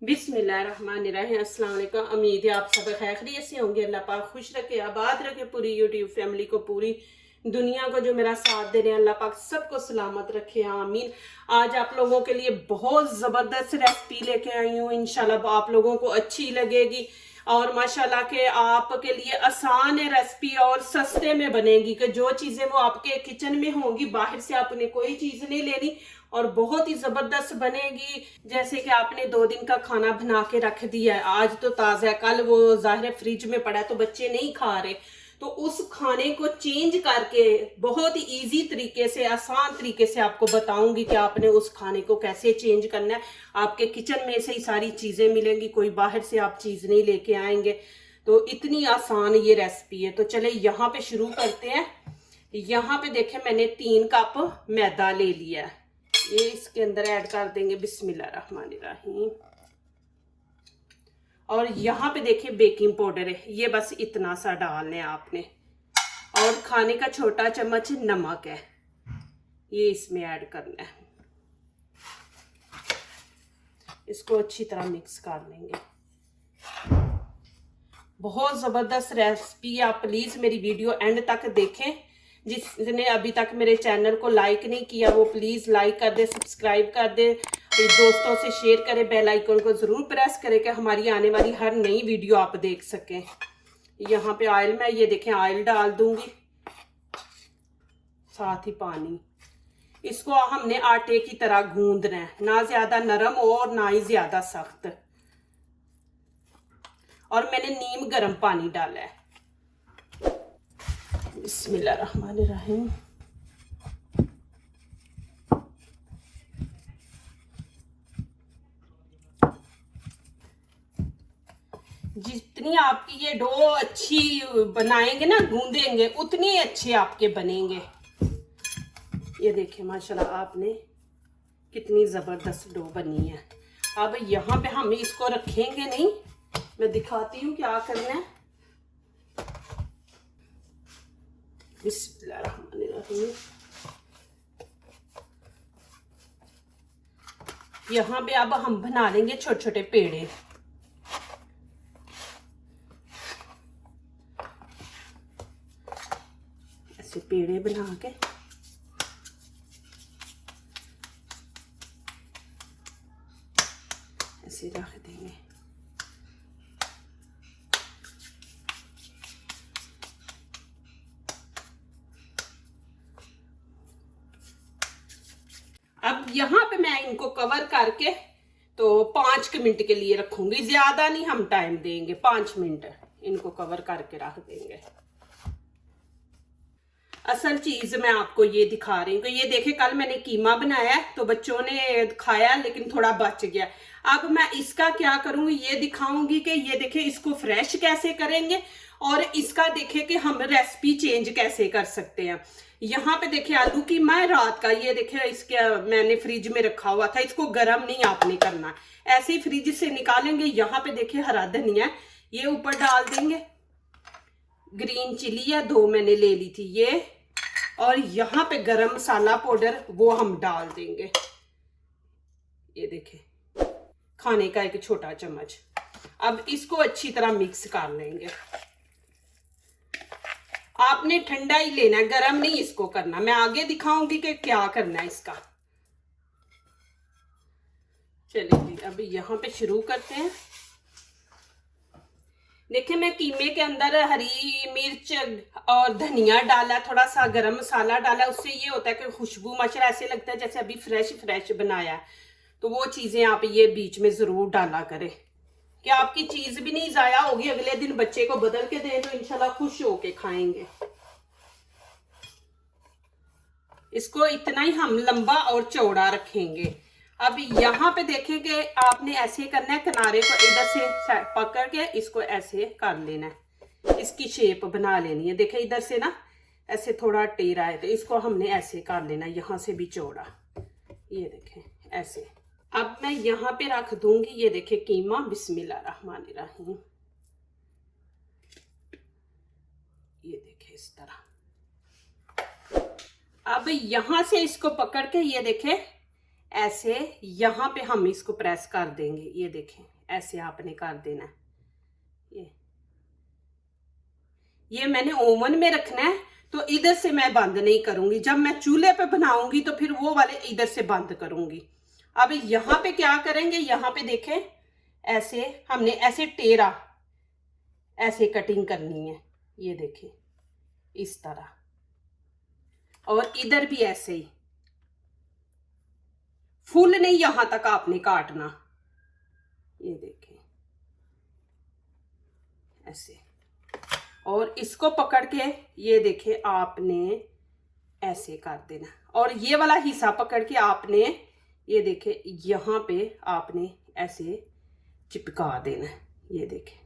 बिस्मिल्लाहिर्रहमानिर्रहीम। अस्सलाम वालेकुम। उम्मीद है आप सब खैरियत से होंगे। अल्लाह पाक खुश रखे, आबाद रखे पूरी यूट्यूब फैमिली को, पूरी दुनिया को जो मेरा साथ दे रहे हैं, अल्लाह पाक सबको सलामत रखे, आमीन। आज आप लोगों के लिए बहुत ज़बरदस्त रेसिपी लेके आई हूँ। इंशाल्लाह आप लोगों को अच्छी लगेगी और माशाल्लाह के आपके लिए आसान है रेसिपी और सस्ते में बनेगी। कि जो चीज़ें वो आपके किचन में होंगी, बाहर से आपने कोई चीज़ नहीं लेनी और बहुत ही ज़बरदस्त बनेगी। जैसे कि आपने 2 दिन का खाना बना के रख दिया है, आज तो ताज़ा है, कल वो ज़ाहिर फ्रिज में पड़ा है तो बच्चे नहीं खा रहे, तो उस खाने को चेंज करके बहुत ही इजी तरीके से, आसान तरीके से आपको बताऊंगी कि आपने उस खाने को कैसे चेंज करना है। आपके किचन में से ही सारी चीज़ें मिलेंगी, कोई बाहर से आप चीज़ नहीं लेके आएंगे। तो इतनी आसान ये रेसिपी है। तो चले यहाँ पे शुरू करते हैं। यहाँ पे देखें मैंने 3 कप मैदा ले लिया है, ये इसके अंदर ऐड कर देंगे। बिस्मिल्लाहिर्रहमानिर्रहीम। और यहाँ पे देखिए बेकिंग पाउडर है, ये बस इतना सा डालना है आपने। और खाने का छोटा चम्मच नमक है, ये इसमें ऐड करना है। इसको अच्छी तरह मिक्स कर लेंगे। बहुत ज़बरदस्त रेसिपी है। आप प्लीज़ मेरी वीडियो एंड तक देखें। जिसने अभी तक मेरे चैनल को लाइक नहीं किया वो प्लीज़ लाइक कर दे, सब्सक्राइब कर दे, दोस्तों से शेयर करें, बेल आइकन को ज़रूर प्रेस करें कि हमारी आने वाली हर नई वीडियो आप देख सकें। यहाँ पे ऑयल में ये देखें ऑयल डाल दूंगी, साथ ही पानी। इसको हमने आटे की तरह गूंदना है, ना ज़्यादा नरम हो और ना ही ज़्यादा सख्त। और मैंने नीम गर्म पानी डाला है। बिस्मिल्लाहिर्रहमानिर्रहीम। जितनी आपकी ये डो अच्छी बनाएंगे ना, गूंदेंगे, उतनी अच्छे आपके बनेंगे। ये देखिए माशाल्लाह आपने कितनी ज़बरदस्त डो बनी है। अब यहाँ पे हम इसको रखेंगे नहीं, मैं दिखाती हूँ क्या करना है। बिस्मिल्लाहिर्रहमानिर्रहीम। यहाँ पे अब हम बना लेंगे छोटे छोटे पेड़े। ऐसे पेड़े बना के ऐसे रख देंगे। अब यहाँ पे मैं इनको कवर करके तो 5 मिनट के लिए रखूंगी, ज्यादा नहीं हम टाइम देंगे, 5 मिनट इनको कवर करके रख देंगे। असल चीज मैं आपको ये दिखा रही हूँ कि ये देखे कल मैंने कीमा बनाया है तो बच्चों ने खाया लेकिन थोड़ा बच गया। अब मैं इसका क्या करूंगी ये दिखाऊंगी कि ये देखे इसको फ्रेश कैसे करेंगे और इसका देखे कि हम रेसिपी चेंज कैसे कर सकते हैं। यहाँ पे देखे आलू कीमा है रात का, ये देखे इसके मैंने फ्रिज में रखा हुआ था, इसको गर्म नहीं आपने करना, ऐसे ही फ्रिज से निकालेंगे। यहाँ पे देखे हरा धनिया ये ऊपर डाल देंगे, ग्रीन चिली है 2 मैंने ले ली थी ये, और यहाँ पे गरम मसाला पाउडर वो हम डाल देंगे। ये देखें खाने का एक छोटा चम्मच। अब इसको अच्छी तरह मिक्स कर लेंगे। आपने ठंडा ही लेना है, गरम नहीं इसको करना। मैं आगे दिखाऊंगी कि क्या करना है इसका। चलिए अभी यहाँ पे शुरू करते हैं। देखिए मैं कीमे के अंदर हरी मिर्च और धनिया डाला, थोड़ा सा गरम मसाला डाला, उससे ये होता है कि खुशबू माशाल्लाह ऐसे लगता है जैसे अभी फ्रेश फ्रेश बनाया है। तो वो चीज़ें आप ये बीच में ज़रूर डाला करें कि आपकी चीज़ भी नहीं ज़ाया होगी, अगले दिन बच्चे को बदल के दें तो इंशाल्लाह खुश होके खाएंगे। इसको इतना ही हम लंबा और चौड़ा रखेंगे। अब यहाँ पे देखें कि आपने ऐसे करना है, किनारे को इधर से पकड़ के इसको ऐसे कर लेना है, इसकी शेप बना लेनी है। देखें इधर से ना ऐसे थोड़ा टेढ़ा है तो इसको हमने ऐसे कर लेना, यहाँ से भी चौड़ा। ये देखें ऐसे। अब मैं यहाँ पे रख दूंगी ये देखें कीमा। बिस्मिल्लाहिर्रहमानिर्रहीम। ये देखें इस तरह। अब यहाँ से इसको पकड़ के ये देखें ऐसे यहाँ पे हम इसको प्रेस कर देंगे। ये देखें, ऐसे आपने कर देना है। ये मैंने ओवन में रखना है, तो इधर से मैं बंद नहीं करूंगी। जब मैं चूल्हे पे बनाऊंगी तो फिर वो वाले इधर से बंद करूंगी। अब यहाँ पे क्या करेंगे, यहाँ पे देखें, ऐसे हमने ऐसे टेढ़ा ऐसे कटिंग करनी है। ये देखें इस तरह, और इधर भी ऐसे ही, फुल नहीं यहां तक आपने काटना। ये देखें ऐसे, और इसको पकड़ के ये देखें आपने ऐसे कर देना, और ये वाला हिस्सा पकड़ के आपने ये देखें यहाँ पे आपने ऐसे चिपका देना। ये देखें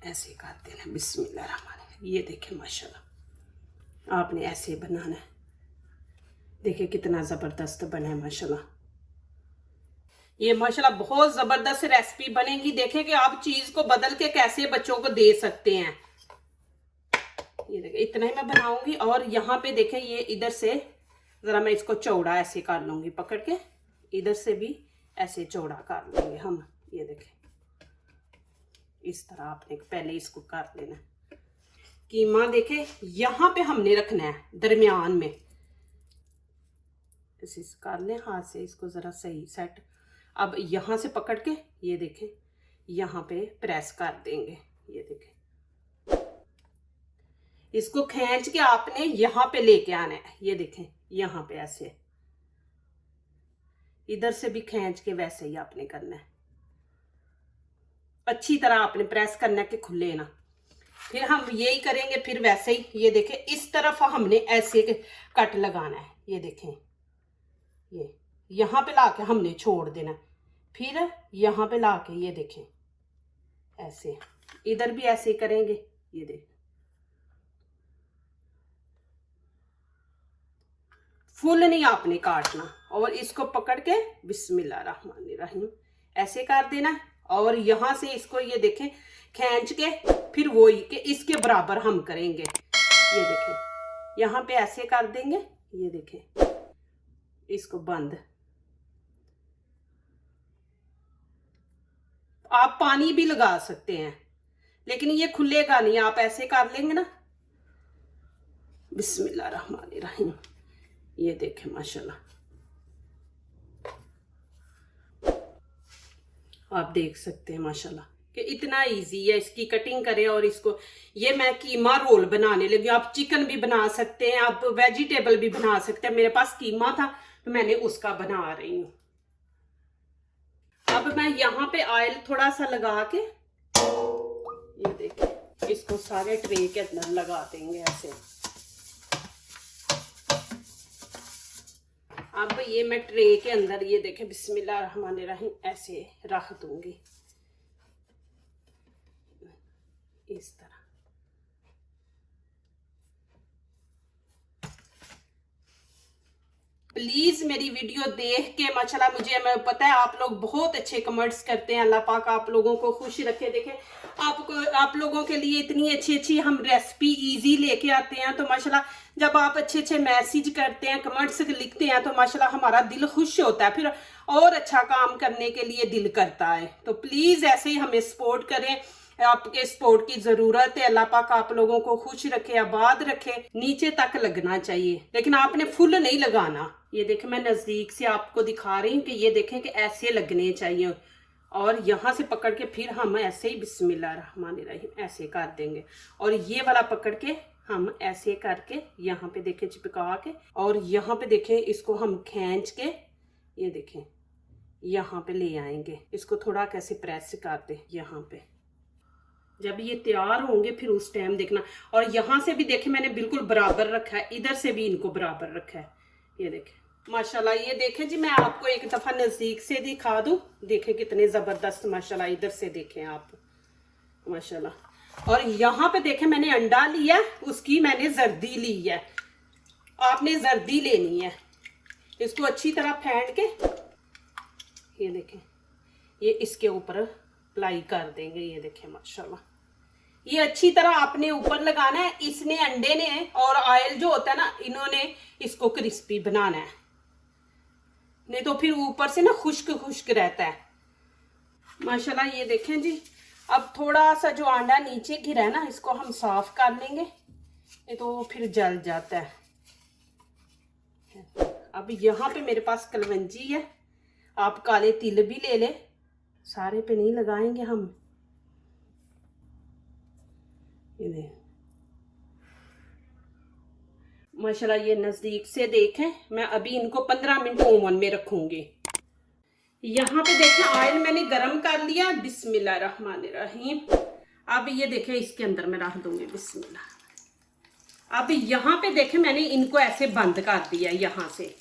ऐसे कर देना। बिस्मिल्लाह। ये देखें माशाल्लाह आपने ऐसे बनाना है। देखिए कितना ज़बरदस्त बना है माशाल्लाह। ये माशाल्लाह बहुत ज़बरदस्त रेसिपी बनेगी। देखें कि आप चीज़ को बदल के कैसे बच्चों को दे सकते हैं। ये देखें इतना ही मैं बनाऊंगी। और यहाँ पे देखें ये इधर से ज़रा मैं इसको चौड़ा ऐसे कर लूँगी, पकड़ के इधर से भी ऐसे चौड़ा कर लेंगे हम। ये देखें इस तरह आपने पहले इसको कर लेना। कीमा देखें यहाँ पे हमने रखना है दरमियान में। इसे कर लें हाथ से, इसको ज़रा सही सेट। अब यहाँ से पकड़ के ये देखें यहाँ पे प्रेस कर देंगे। ये देखें इसको खींच के आपने यहाँ पे लेके आना है। ये देखें यहाँ पे ऐसे, इधर से भी खींच के वैसे ही आपने करना है। अच्छी तरह आपने प्रेस करना है कि खुले ना। फिर हम यही करेंगे, फिर वैसे ही। ये देखें इस तरफ हमने ऐसे कट लगाना है। ये देखें ये यहाँ पे लाके हमने छोड़ देना, फिर यहाँ पे लाके ये देखें ऐसे, इधर भी ऐसे करेंगे। ये देखें फुल नहीं आपने काटना, और इसको पकड़ के बिस्मिल्लाहिर्रहमानिर्रहीम ऐसे कर देना। और यहाँ से इसको ये देखें खींच के फिर वही के इसके बराबर हम करेंगे। ये देखें यहाँ पे ऐसे कर देंगे। ये देखें इसको बंद। आप पानी भी लगा सकते हैं, लेकिन ये खुलेगा नहीं। आप ऐसे कर लेंगे ना। बिस्मिल्लाहिर्रहमानिर्रहीम। ये देखें माशाल्लाह आप देख सकते हैं माशाल्लाह कि इतना इजी है। इसकी कटिंग करें और इसको, ये मैं कीमा रोल बनाने लगी। आप चिकन भी बना सकते हैं, आप वेजिटेबल भी बना सकते हैं। मेरे पास कीमा था तो मैंने उसका बना रही हूँ। अब मैं यहाँ पे ऑयल थोड़ा सा लगा के ये देखें इसको सारे ट्रे के अंदर लगा देंगे ऐसे। अब ये मैं ट्रे के अंदर ये देखें बिस्मिल्लाहिर्रहमानिर्रहीम ऐसे रख दूंगी इस तरह। प्लीज मेरी वीडियो देख के माशाल्लाह, मुझे मैं पता है आप लोग बहुत अच्छे कमेंट्स करते हैं। अल्लाह पाक आप लोगों को खुश रखे। देखें आप लोगों के लिए इतनी अच्छी अच्छी हम रेसिपी इजी लेके आते हैं, तो माशाल्लाह जब आप अच्छे अच्छे मैसेज करते हैं, कमेंट्स लिखते हैं, तो माशाल्लाह हमारा दिल खुश होता है, फिर और अच्छा काम करने के लिए दिल करता है। तो प्लीज ऐसे ही हमें सपोर्ट करें। आपके सपोर्ट की जरूरत है। अल्लाह पाक आप लोगों को खुश रखे, आबाद रखे। नीचे तक लगना चाहिए, लेकिन आपने फुल नहीं लगाना। ये देखें मैं नजदीक से आपको दिखा रही हूँ कि ये देखें कि ऐसे लगने चाहिए। और यहाँ से पकड़ के फिर हम ऐसे ही बिस्मिल्लाहिर्रहमानिर्रहीम ऐसे कर देंगे। और ये वाला पकड़ के हम ऐसे करके यहाँ पे देखें चिपका के, और यहाँ पे देखें इसको हम खींच के ये देखें यहाँ पे ले आएंगे। इसको थोड़ा कैसे प्रेस कर दे यहाँ पे। जब ये तैयार होंगे फिर उस टाइम देखना। और यहाँ से भी देखें मैंने बिल्कुल बराबर रखा है, इधर से भी इनको बराबर रखा है। ये देखें माशाल्लाह। ये देखें जी, मैं आपको एक दफा नजदीक से दिखा दूं। देखें कितने जबरदस्त माशाल्लाह। इधर से देखें आप माशाल्लाह। और यहाँ पे देखें मैंने अंडा लिया, उसकी मैंने जर्दी ली है। आपने जर्दी लेनी है। इसको अच्छी तरह फेंट के ये देखें ये इसके ऊपर अप्लाई कर देंगे। ये देखें माशाल्लाह ये अच्छी तरह आपने ऊपर लगाना है। इसने अंडे ने और ऑयल जो होता है ना, इन्होंने इसको क्रिस्पी बनाना है, नहीं तो फिर ऊपर से ना खुश्क खुश्क रहता है। माशाल्लाह ये देखें जी। अब थोड़ा सा जो अंडा नीचे गिरा है ना, इसको हम साफ कर लेंगे, नहीं तो फिर जल जाता है। अब यहाँ पे मेरे पास कलवंजी है, आप काले तिल भी ले ले, सारे पे नहीं लगाएंगे हम। ये माशाल्लाह ये नजदीक से देखें। मैं अभी इनको 15 मिनट ओवन में रखूंगी। यहाँ पे देखें ऑयल मैंने गरम कर लिया। बिस्मिल्लाहिर्रहमानिर्रहीम। अब ये देखें इसके अंदर मैं रख दूंगी। बिस्मिल्लाह। अब यहाँ पे देखें मैंने इनको ऐसे बंद कर दिया यहाँ से।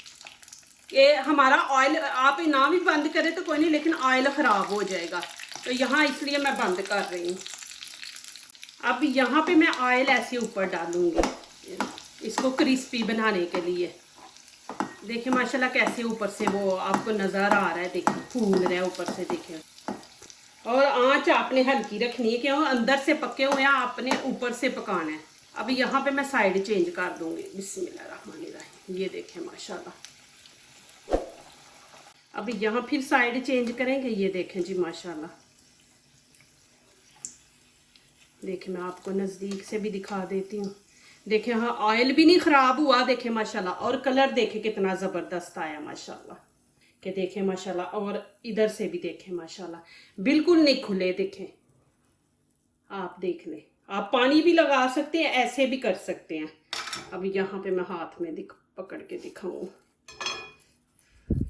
ये हमारा ऑयल आप ना भी बंद करें तो कोई नहीं, लेकिन ऑयल खराब हो जाएगा, तो यहाँ इसलिए मैं बंद कर रही हूँ। अब यहाँ पे मैं ऑयल ऐसे ऊपर डालूंगी इसको क्रिस्पी बनाने के लिए। देखिए माशाल्लाह कैसे ऊपर से वो आपको नज़र आ रहा है, देखिए फूल रहा है ऊपर से, देखिए। और आंच आपने हल्की रखनी है, क्यों अंदर से पके हुए हैं, आपने ऊपर से पकाना है। अब यहाँ पे मैं साइड चेंज कर दूंगी। बिस्मिल्लाहिर्रहमानिर्रहीम। ये देखें माशाल्लाह। अब यहाँ फिर साइड चेंज करेंगे। ये देखें जी माशाल्लाह। देखिए मैं आपको नज़दीक से भी दिखा देती हूँ। देखिए हाँ ऑयल भी नहीं ख़राब हुआ, देखे माशाल्लाह। और कलर देखे कितना ज़बरदस्त आया माशाल्लाह, कि देखे माशाल्लाह। और इधर से भी देखे माशाल्लाह, बिल्कुल नहीं खुले, देखें आप देख लें। आप पानी भी लगा सकते हैं, ऐसे भी कर सकते हैं। अब यहाँ पे मैं हाथ में पकड़ के दिखाऊँ।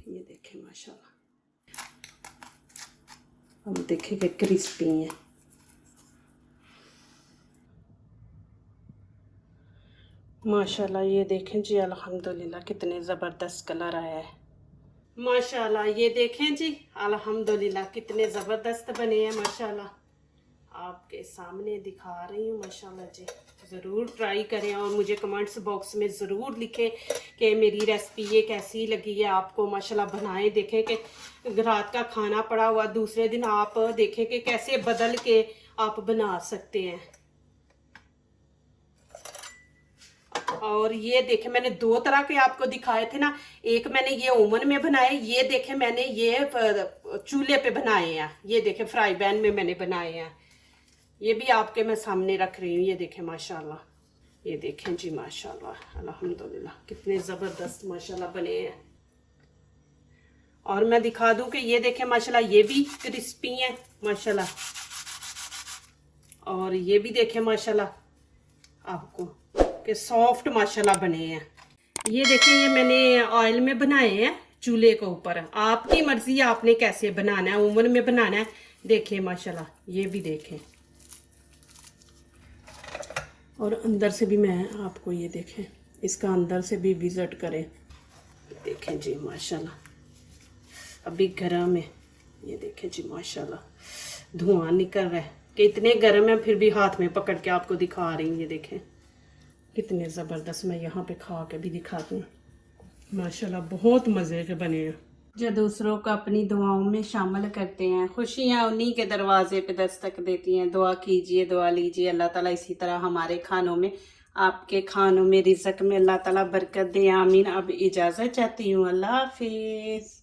ये देखें माशाल्लाह, हम देखें कि क्रिस्पी है। माशाल्लाह ये देखें जी, अल्हम्दुलिल्लाह कितने ज़बरदस्त कलर आया है। माशाल्लाह ये देखें जी, अल्हम्दुलिल्लाह कितने ज़बरदस्त बने हैं माशाल्लाह। आपके सामने दिखा रही हूँ माशाल्लाह जी। ज़रूर ट्राई करें और मुझे कमेंट्स बॉक्स में ज़रूर लिखें कि मेरी रेसिपी ये कैसी लगी है आपको। माशाल्लाह बनाएं, देखें कि रात का खाना पड़ा हुआ दूसरे दिन आप देखें कि कैसे बदल के आप बना सकते हैं। और ये देखे मैंने दो तरह के आपको दिखाए थे ना, एक मैंने ये ओवन में बनाए, ये देखे मैंने ये चूल्हे पे बनाए हैं। ये देखे फ्राई पैन में मैंने बनाए हैं। ये भी आपके मैं सामने रख रही हूँ। ये देखें माशाल्लाह, ये देखें जी माशाल्लाह अल्हम्दुलिल्लाह कितने ज़बरदस्त माशाल्लाह बने हैं। और मैं दिखा दूं कि ये देखें माशाल्लाह ये भी क्रिस्पी हैं माशाल्लाह। और ये भी देखें माशाल्लाह आपको कि सॉफ्ट माशाल्लाह बने हैं। ये देखें ये मैंने ऑयल में बनाए हैं चूल्हे के ऊपर। आपकी मर्जी है आपने कैसे बनाना है, ओवन में बनाना है। देखें माशाल्लाह ये भी देखें। और अंदर से भी मैं आपको ये देखें, इसका अंदर से भी विजिट करें। देखें जी माशाल्लाह अभी गर्म है। ये देखें जी माशाल्लाह धुआं निकल रहा है कि इतने गर्म है, फिर भी हाथ में पकड़ के आपको दिखा रही हूँ। ये देखें कितने ज़बरदस्त। मैं यहाँ पे खा के भी दिखाती हूँ माशाल्लाह, बहुत मज़े के बने हैं। जो दूसरों को अपनी दुआओं में शामिल करते हैं, खुशियाँ उन्हीं के दरवाजे पे दस्तक देती हैं। दुआ कीजिए, दुआ लीजिए, अल्लाह ताला इसी तरह हमारे खानों में, आपके खानों में, रिज़्क़ में अल्लाह ताला बरकत दे। आमीन। अब इजाज़त चाहती हूँ, अल्लाह हाफिज़।